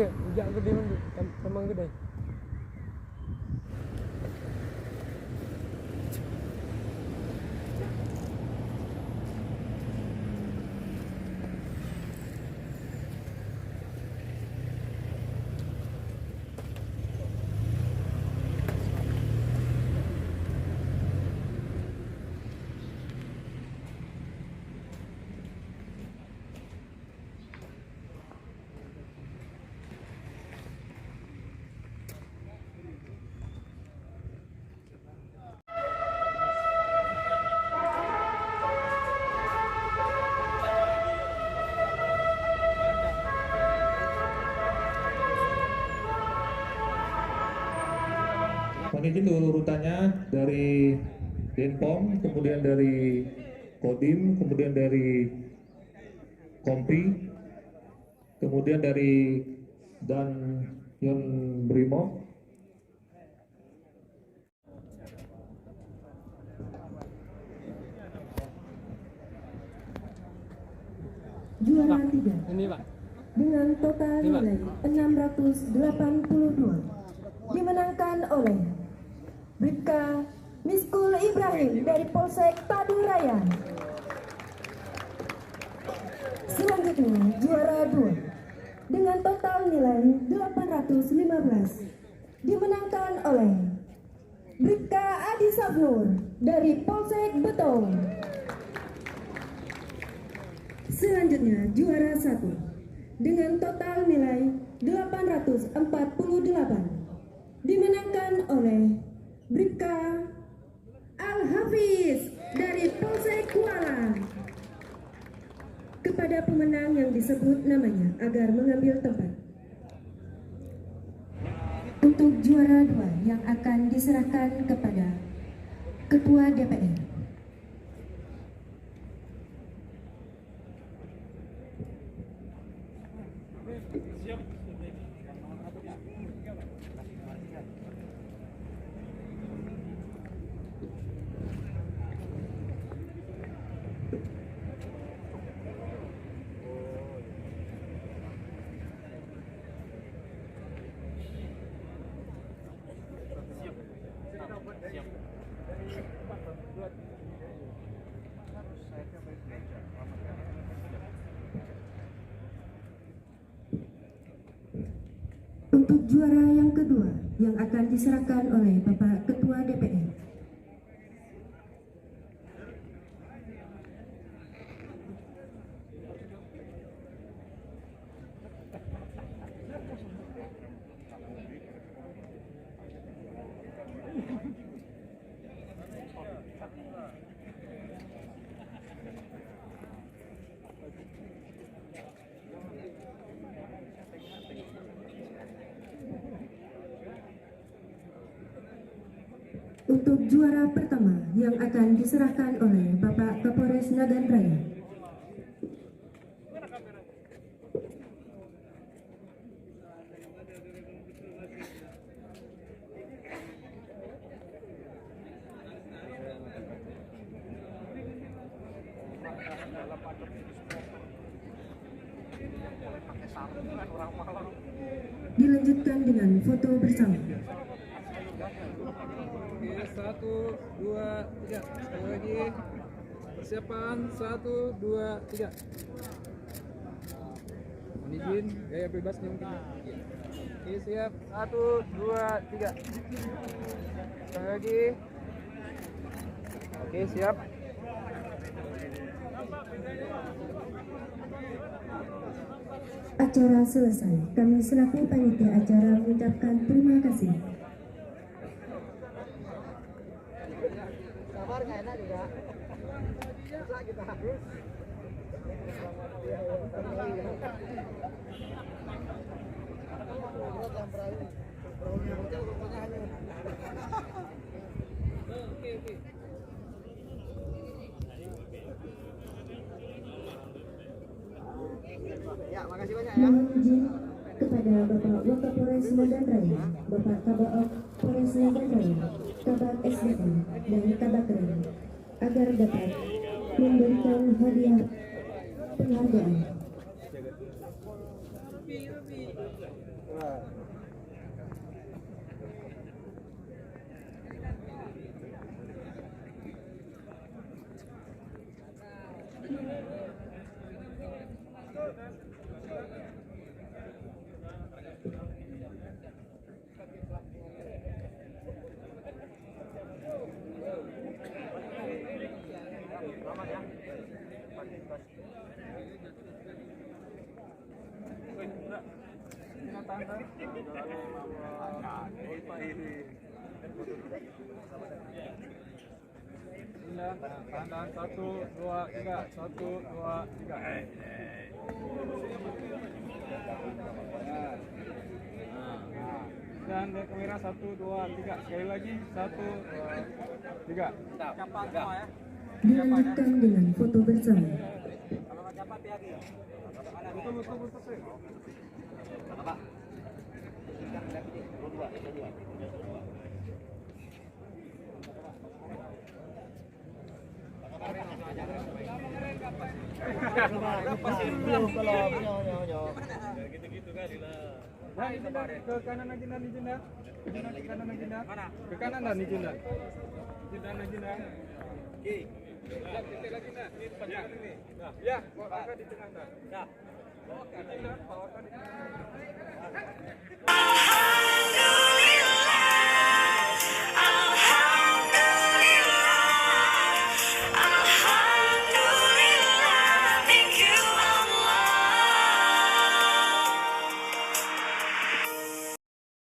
ujak gede man, tamang gede. Mohon izin urutannya dari Denpom, kemudian dari Kodim, kemudian dari Kompri, kemudian dari dan Yon Brimob. Juara 3 Ini Pak. dengan total nilai 682 dimenangkan oleh Bribka Miskul Ibrahim dari Polsek Paduraya. Selanjutnya juara 2 dengan total nilai 815 dimenangkan oleh Bribka Adi Sabnur dari Polsek Betong. Selanjutnya juara 1 dengan total nilai 848 dimenangkan oleh Bribka Al-Hafiz dari Polsek Kuala. Kepada pemenang yang disebut namanya agar mengambil tempat. Untuk juara 2 yang akan diserahkan kepada Ketua DPR. Untuk juara yang kedua yang akan diserahkan oleh Bapak Ketua DPR. Untuk juara pertama yang akan diserahkan oleh Bapak Kapolres Nagan Raya. Dilanjutkan dengan foto bersama. Oke, 1, 2, 3. Sekali lagi. Persiapan 1, 2, 3. Mohon izin, gaya bebasnya mungkin. Oke, siap. 1, 2, 3. Sekali lagi. Oke, siap. Acara selesai. Kami selaku panitia acara mengucapkan terima kasih. Sabar nggak enak juga. Bisa kita harus. Ya, makasih banyak ya. Mohon izin kepada Bapak Wakapolres Nagan Raya, Bapak Kabak Polres Nagan Raya, Kabak SDM dan Kabak Raya agar dapat memberikan hadiah penghargaan. Tahan 1, 2, 3, 1, 2, 3. Dan lihat kamera 1, 2, 3. Sekali lagi 1, 2, 3. Cepat semua ya. Dilanjutkan dengan foto bersama. Betul. Nah, ini ke kanan lagi dan Jinda. Ke kanan lagi dan. Mana? Ke kanan dan Jinda. Jinda. Oke. Lihat titik lagi nah. Ini depannya ini. Nah, ya, bawa angkat di tengah dah. Ya. Bawa angkat di tengah.